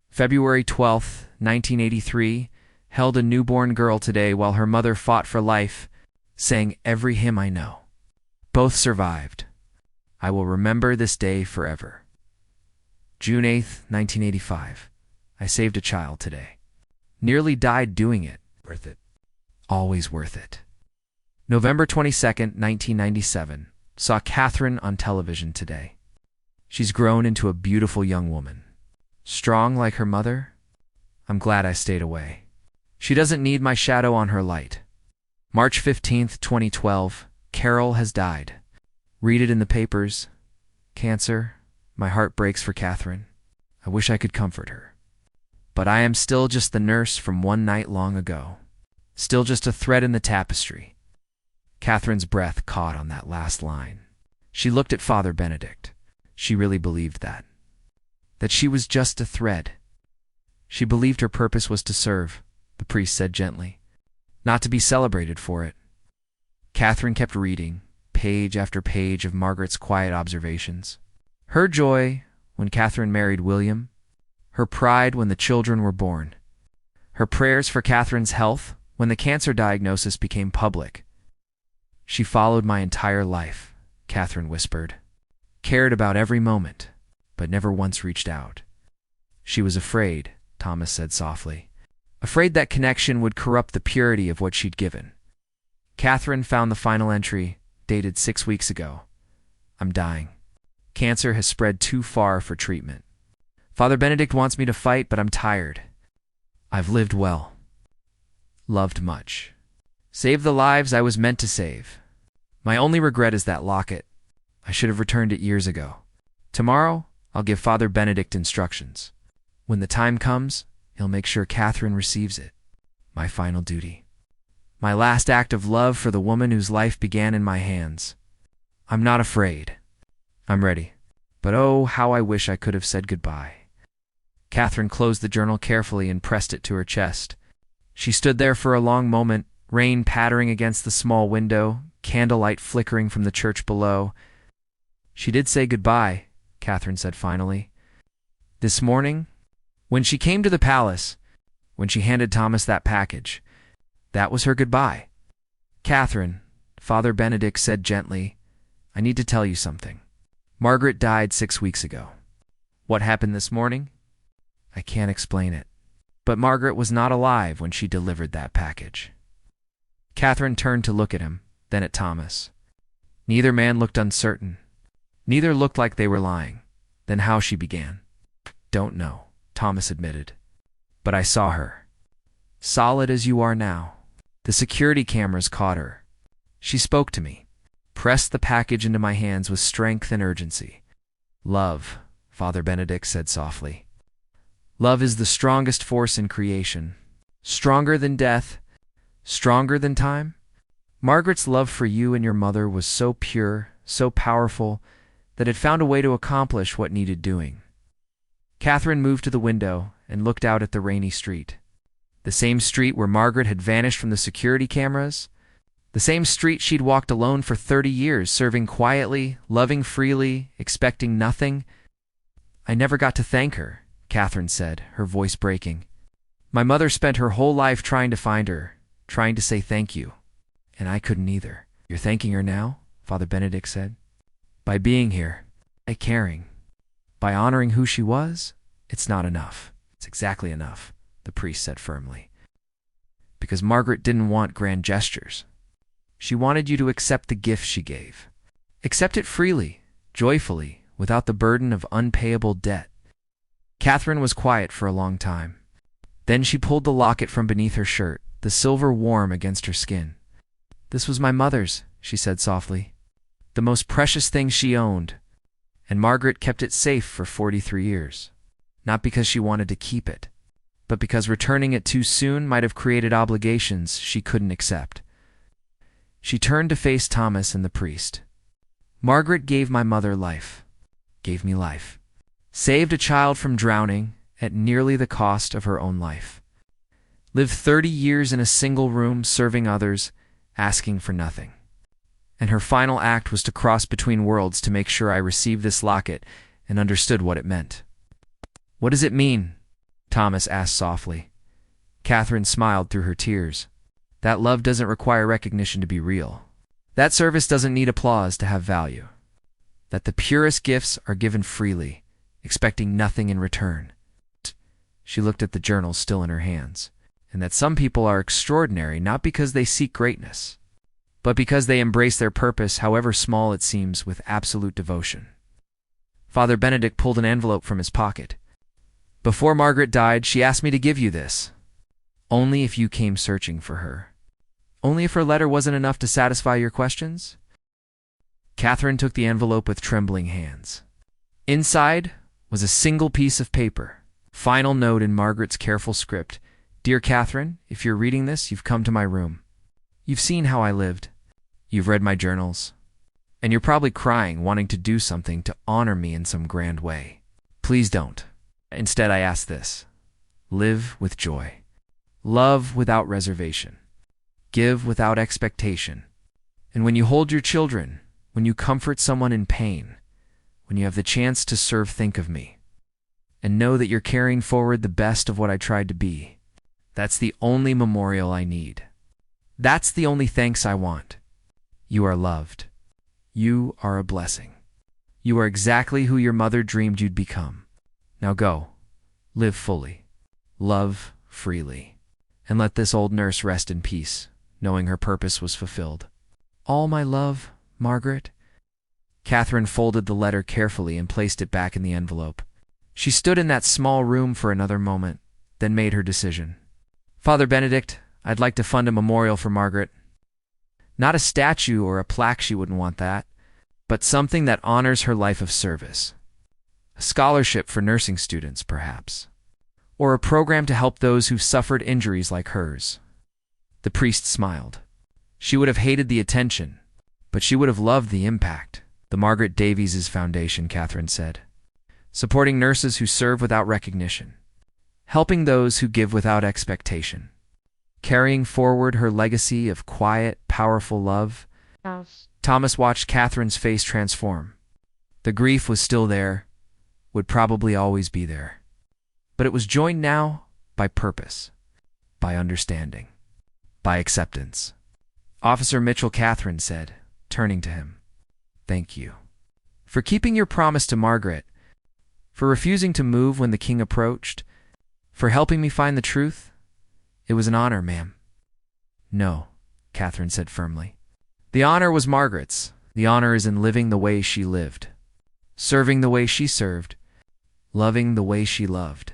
February 12th, 1983, held a newborn girl today while her mother fought for life, sang every hymn I know. Both survived. I will remember this day forever. June 8th, 1985. I saved a child today. Nearly died doing it. Worth it. Always worth it. November 22nd, 1997. Saw Catherine on television today. She's grown into a beautiful young woman. Strong like her mother? I'm glad I stayed away. She doesn't need my shadow on her light. March 15th, 2012. Carol has died. Read it in the papers. Cancer. My heart breaks for Catherine. I wish I could comfort her. But I am still just the nurse from one night long ago. Still just a thread in the tapestry. Catherine's breath caught on that last line. She looked at Father Benedict. She really believed that. That she was just a thread. She believed her purpose was to serve, the priest said gently, not to be celebrated for it. Catherine kept reading, page after page of Margaret's quiet observations. Her joy when Catherine married William, her pride when the children were born, her prayers for Catherine's health when the cancer diagnosis became public. She followed my entire life, Catherine whispered, cared about every moment, but never once reached out. She was afraid, Thomas said softly, afraid that connection would corrupt the purity of what she'd given. Catherine found the final entry, dated 6 weeks ago. I'm dying. Cancer has spread too far for treatment. Father Benedict wants me to fight, but I'm tired. I've lived well. Loved much. Saved the lives I was meant to save. My only regret is that locket. I should have returned it years ago. Tomorrow, I'll give Father Benedict instructions. When the time comes, he'll make sure Catherine receives it. My final duty. My last act of love for the woman whose life began in my hands. I'm not afraid. I'm ready. But oh, how I wish I could have said goodbye. Catherine closed the journal carefully and pressed it to her chest. She stood there for a long moment, rain pattering against the small window, candlelight flickering from the church below. She did say goodbye, Catherine said finally. This morning, when she came to the palace, when she handed Thomas that package, that was her goodbye. Catherine, Father Benedict said gently, I need to tell you something. Margaret died 6 weeks ago. What happened this morning? I can't explain it. But Margaret was not alive when she delivered that package. Catherine turned to look at him, then at Thomas. Neither man looked uncertain. Neither looked like they were lying. Then how she began. Don't know, Thomas admitted. But I saw her. Solid as you are now. The security cameras caught her. She spoke to me, pressed the package into my hands with strength and urgency. Love, Father Benedict said softly. Love is the strongest force in creation. Stronger than death, stronger than time. Margaret's love for you and your mother was so pure, so powerful, that it found a way to accomplish what needed doing. Catherine moved to the window and looked out at the rainy street. The same street where Margaret had vanished from the security cameras. The same street she'd walked alone for 30 years, serving quietly, loving freely, expecting nothing. I never got to thank her, Catherine said, her voice breaking. My mother spent her whole life trying to find her, trying to say thank you. And I couldn't either. You're thanking her now? Father Benedict said. By being here, by caring, by honoring who she was, it's not enough. It's exactly enough, the priest said firmly. Because Margaret didn't want grand gestures. She wanted you to accept the gift she gave. Accept it freely, joyfully, without the burden of unpayable debt. Catherine was quiet for a long time. Then she pulled the locket from beneath her shirt, the silver warm against her skin. This was my mother's, she said softly. The most precious thing she owned. And Margaret kept it safe for 43 years. Not because she wanted to keep it, but because returning it too soon might have created obligations she couldn't accept. She turned to face Thomas and the priest. Margaret gave my mother life. Gave me life. Saved a child from drowning at nearly the cost of her own life. Live 30 years in a single room, serving others, asking for nothing. And her final act was to cross between worlds to make sure I received this locket and understood what it meant. "What does it mean?" Thomas asked softly. Catherine smiled through her tears. "That love doesn't require recognition to be real. That service doesn't need applause to have value. That the purest gifts are given freely, expecting nothing in return." She looked at the journal still in her hands. "And that some people are extraordinary not because they seek greatness, but because they embrace their purpose, however small it seems, with absolute devotion." Father Benedict pulled an envelope from his pocket. "Before Margaret died, she asked me to give you this. Only if you came searching for her. Only if her letter wasn't enough to satisfy your questions." Catherine took the envelope with trembling hands. Inside was a single piece of paper. Final note in Margaret's careful script. "Dear Catherine, if you're reading this, you've come to my room. You've seen how I lived. You've read my journals. And you're probably crying, wanting to do something to honor me in some grand way. Please don't. Instead, I ask this. Live with joy. Love without reservation. Give without expectation. And when you hold your children, when you comfort someone in pain, when you have the chance to serve, think of me. And know that you're carrying forward the best of what I tried to be. That's the only memorial I need. That's the only thanks I want. You are loved. You are a blessing. You are exactly who your mother dreamed you'd become. Now go. Live fully. Love freely. And let this old nurse rest in peace, knowing her purpose was fulfilled. All my love, Margaret." Catherine folded the letter carefully and placed it back in the envelope. She stood in that small room for another moment, then made her decision. "Father Benedict, I'd like to fund a memorial for Margaret. Not a statue or a plaque, she wouldn't want that, but something that honors her life of service. A scholarship for nursing students, perhaps. Or a program to help those who've suffered injuries like hers." The priest smiled. She would have hated the attention, but she would have loved the impact. "The Margaret Davies' Foundation," Catherine said. "Supporting nurses who serve without recognition. Helping those who give without expectation. Carrying forward her legacy of quiet, powerful love." Thomas watched Catherine's face transform. The grief was still there, would probably always be there. But it was joined now by purpose, by understanding, by acceptance. "Officer Mitchell," Catherine said, turning to him. "Thank you. For keeping your promise to Margaret. For refusing to move when the king approached. For helping me find the truth. It was an honor, ma'am." "No," Catherine said firmly. "The honor was Margaret's. The honor is in living the way she lived. Serving the way she served. Loving the way she loved."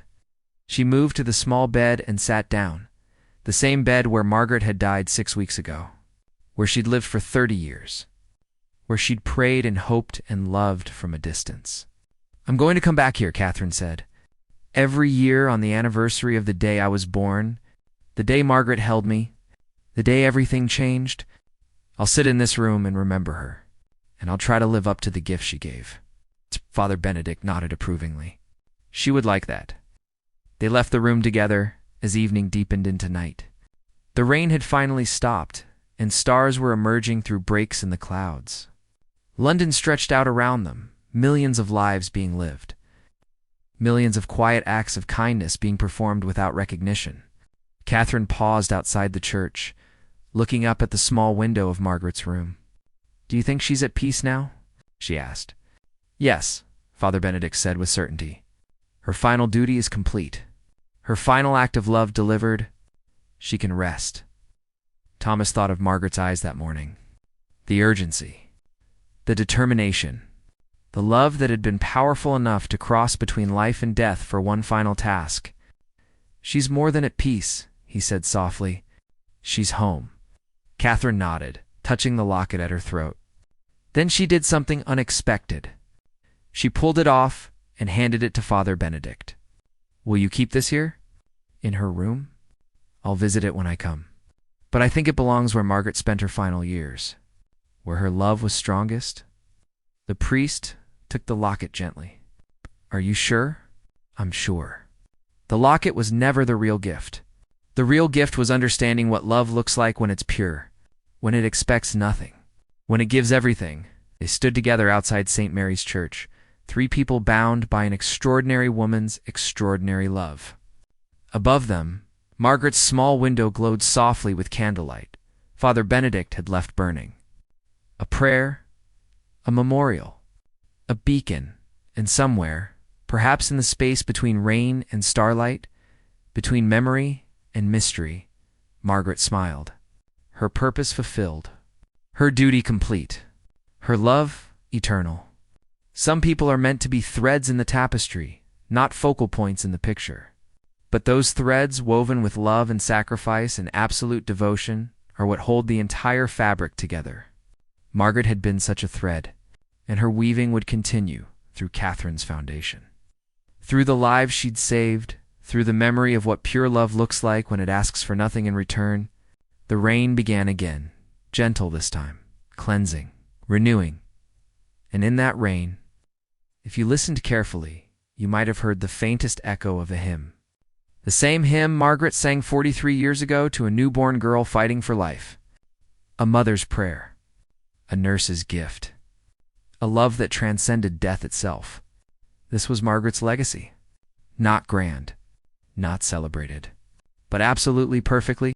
She moved to the small bed and sat down. The same bed where Margaret had died 6 weeks ago. Where she'd lived for 30 years. Where she'd prayed and hoped and loved from a distance. "I'm going to come back here," Catherine said. "Every year on the anniversary of the day I was born, the day Margaret held me, the day everything changed, I'll sit in this room and remember her, and I'll try to live up to the gift she gave." Father Benedict nodded approvingly. She would like that. They left the room together as evening deepened into night. The rain had finally stopped, and stars were emerging through breaks in the clouds. London stretched out around them, millions of lives being lived. Millions of quiet acts of kindness being performed without recognition. Catherine paused outside the church, looking up at the small window of Margaret's room. "Do you think she's at peace now?" she asked. "Yes," Father Benedict said with certainty. "Her final duty is complete. Her final act of love delivered. She can rest." Thomas thought of Margaret's eyes that morning. The urgency. The determination. The love that had been powerful enough to cross between life and death for one final task. "She's more than at peace," he said softly. "She's home." Catherine nodded, touching the locket at her throat. Then she did something unexpected. She pulled it off and handed it to Father Benedict. "Will you keep this here? In her room? I'll visit it when I come. But I think it belongs where Margaret spent her final years, where her love was strongest." The priest took the locket gently. "Are you sure?" "I'm sure." The locket was never the real gift. The real gift was understanding what love looks like when it's pure, when it expects nothing, when it gives everything. They stood together outside St. Mary's Church, three people bound by an extraordinary woman's extraordinary love. Above them, Margaret's small window glowed softly with candlelight. Father Benedict had left burning. A prayer, a memorial, a beacon, and somewhere, perhaps in the space between rain and starlight, between memory and mystery, Margaret smiled. Her purpose fulfilled, her duty complete, her love eternal. Some people are meant to be threads in the tapestry, not focal points in the picture. But those threads woven with love and sacrifice and absolute devotion are what hold the entire fabric together. Margaret had been such a thread, and her weaving would continue through Catherine's foundation. Through the lives she'd saved, through the memory of what pure love looks like when it asks for nothing in return, the rain began again, gentle this time, cleansing, renewing. And in that rain, if you listened carefully, you might have heard the faintest echo of a hymn. The same hymn Margaret sang 43 years ago to a newborn girl fighting for life. A mother's prayer, a nurse's gift, a love that transcended death itself. This was Margaret's legacy. Not grand, not celebrated, but absolutely perfectly